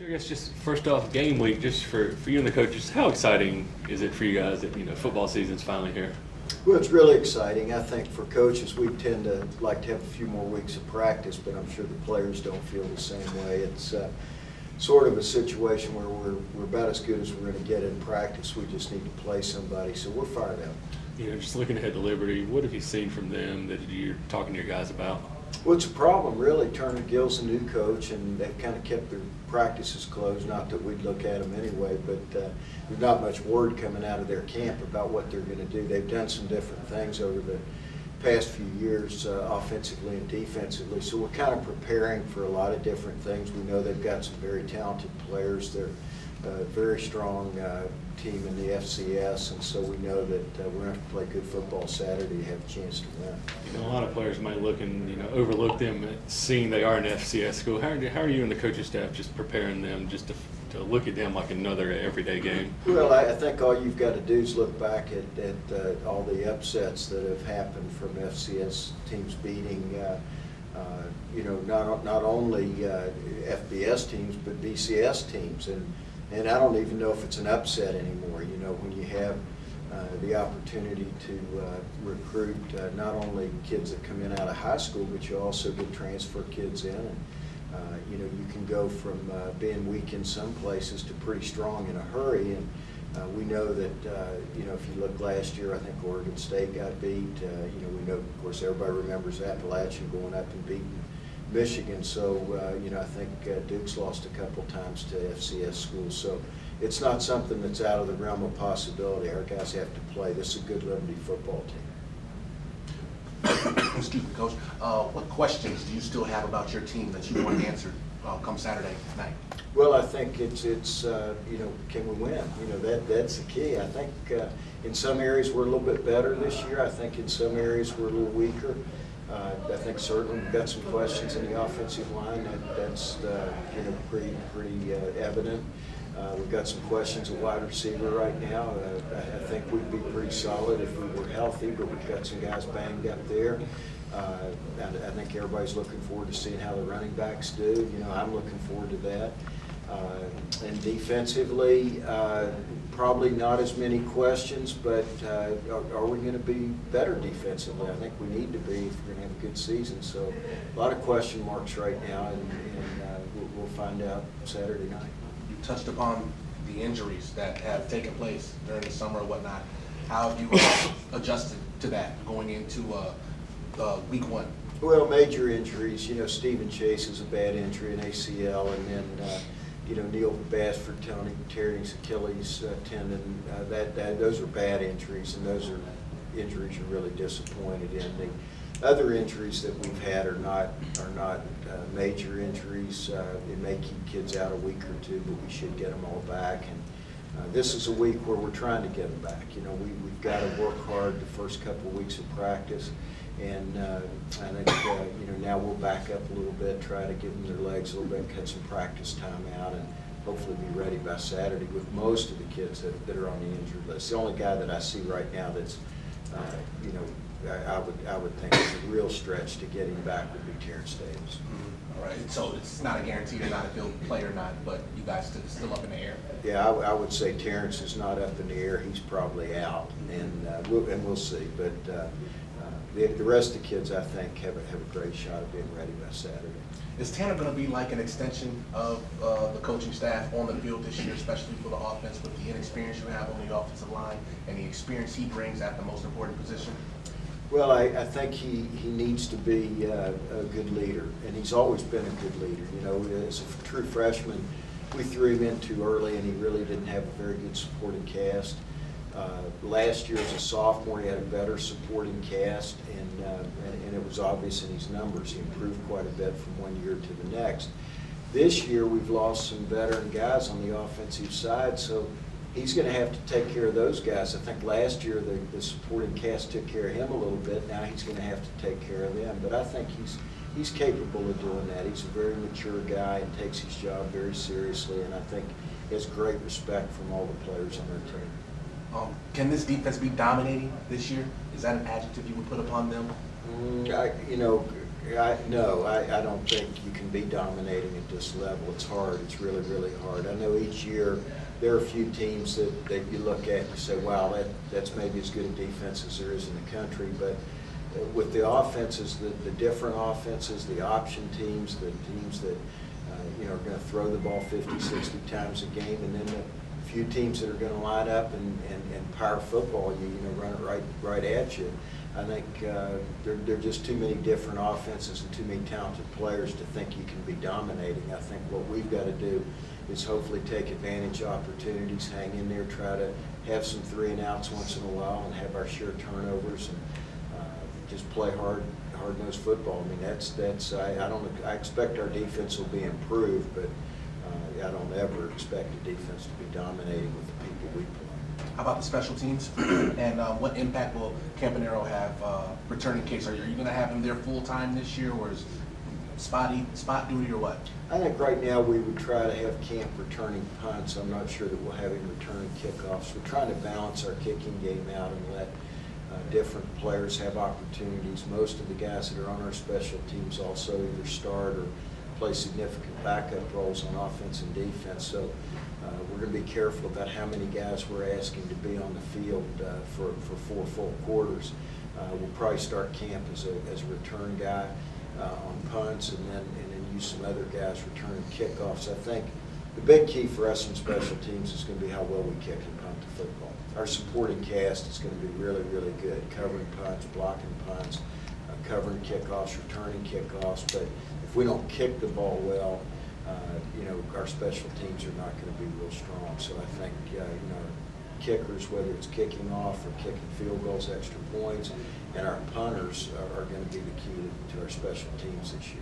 Sure, I guess just first off, game week, just for you and the coaches, how exciting is it for you guys that football season's finally here? Well, it's really exciting. I think for coaches, we tend to like to have a few more weeks of practice, but I'm sure the players don't feel the same way. It's sort of a situation where we're about as good as we're going to get in practice. We just need to play somebody, so we're fired up. Just looking ahead to Liberty, what have you seen from them that you're talking to your guys about? Well, it's a problem, really. Turner Gill's a new coach, and they've kind of kept their practices closed. Not that we'd look at them anyway, but there's not much word coming out of their camp about what they're going to do. They've done some different things over the past few years, offensively and defensively. So we're kind of preparing for a lot of different things. We know they've got some very talented players. They're a very strong team in the FCS, and so we know that we're going to have to play good football Saturday to have a chance to win. A lot of players might look and overlook them, seeing they are an FCS school. How are you and the coaching staff just preparing them just to look at them like another everyday game? Well, I think all you've got to do is look back at all the upsets that have happened from FCS teams beating not only FBS teams but BCS teams, and I don't even know if it's an upset anymore. When you have the opportunity to recruit not only kids that come in out of high school, but you also get transfer kids in, and you can go from being weak in some places to pretty strong in a hurry. And we know that if you look last year, I think Oregon State got beat. We know, of course, everybody remembers Appalachian going up and beating Michigan. So I think Duke's lost a couple times to FCS schools. So it's not something that's out of the realm of possibility. Our guys have to play. This is a good Liberty football team. Excuse me, Coach. What questions do you still have about your team that you want answered come Saturday night? Well, I think it's can we win? That's the key. I think in some areas we're a little bit better this year. I think in some areas we're a little weaker. I think certainly we've got some questions in the offensive line. That's pretty evident. We've got some questions at wide receiver right now. I think we'd be pretty solid if we were healthy, but we've got some guys banged up there. I think everybody's looking forward to seeing how the running backs do. I'm looking forward to that. And defensively, probably not as many questions, but are we going to be better defensively? I think we need to be if we're going to have a good season. So a lot of question marks right now, and we'll find out Saturday night. You touched upon the injuries that have taken place during the summer or whatnot. How have you adjusted to that going into week one? Well, major injuries. Stephen Chase is a bad injury, an ACL, and then Neil Bassford tearing his Achilles tendon. Those are bad injuries, and those are injuries you're really disappointed in. The other injuries that we've had are not major injuries. It may keep kids out a week or two, but we should get them all back. And this is a week where we're trying to get them back. We've got to work hard the first couple of weeks of practice. And I think now we'll back up a little bit, try to give them their legs a little bit, cut some practice time out, and hopefully be ready by Saturday with most of the kids that are on the injured list. The only guy that I see right now that's, I would think is a real stretch to get him back would be Terrence Davis. All right, so it's not a guarantee you're not a field player or not, but you guys still up in the air. Yeah, I would say Terrence is not up in the air. He's probably out, and we'll see. But the rest of the kids, I think, have a great shot of being ready by Saturday. Is Tanner going to be like an extension of the coaching staff on the field this year, especially for the offense, with the inexperience you have on the offensive line and the experience he brings at the most important position? Well, I think he needs to be a good leader, and he's always been a good leader. As a true freshman, we threw him in too early, and he really didn't have a very good supporting cast. Last year as a sophomore, he had a better supporting cast, and it was obvious in his numbers. He improved quite a bit from one year to the next. This year we've lost some veteran guys on the offensive side, so he's going to have to take care of those guys. I think last year the supporting cast took care of him a little bit. Now he's going to have to take care of them. But I think he's capable of doing that. He's a very mature guy and takes his job very seriously, and I think he has great respect from all the players on their team. Can this defense be dominating this year? Is that an adjective you would put upon them? No, I don't think you can be dominating at this level. It's hard. It's really, really hard. I know each year there are a few teams that you look at and you say, wow, that's maybe as good a defense as there is in the country. But with the offenses, the different offenses, the option teams, the teams that are going to throw the ball 50, 60 times a game, and then the few teams that are going to line up and power football, run it right at you. I think there are just too many different offenses and too many talented players to think you can be dominating. I think what we've got to do is hopefully take advantage of opportunities, hang in there, try to have some 3-and-outs once in a while, and have our share of turnovers, and just play hard-nosed football. I mean, I expect our defense will be improved, but I don't ever expect a defense to be dominating with the people we play. How about the special teams? And what impact will Campanero have returning Case? Are you going to have him there full-time this year, or is spot duty, or what? I think right now we would try to have Camp returning punts. I'm not sure that we'll have him returning kickoffs. We're trying to balance our kicking game out and let different players have opportunities. Most of the guys that are on our special teams also either start or play significant backup roles on offense and defense. So we're going to be careful about how many guys we're asking to be on the field for 4 full quarters. We'll probably start Camp as a return guy on punts, and then use some other guys returning kickoffs. I think the big key for us in special teams is going to be how well we kick and punt the football. Our supporting cast is going to be really, really good, covering punts, blocking punts, covering kickoffs, returning kickoffs. But if we don't kick the ball well, our special teams are not going to be real strong. So I think, kickers, whether it's kicking off or kicking field goals, extra points, and our punters are going to be the key to our special teams this year.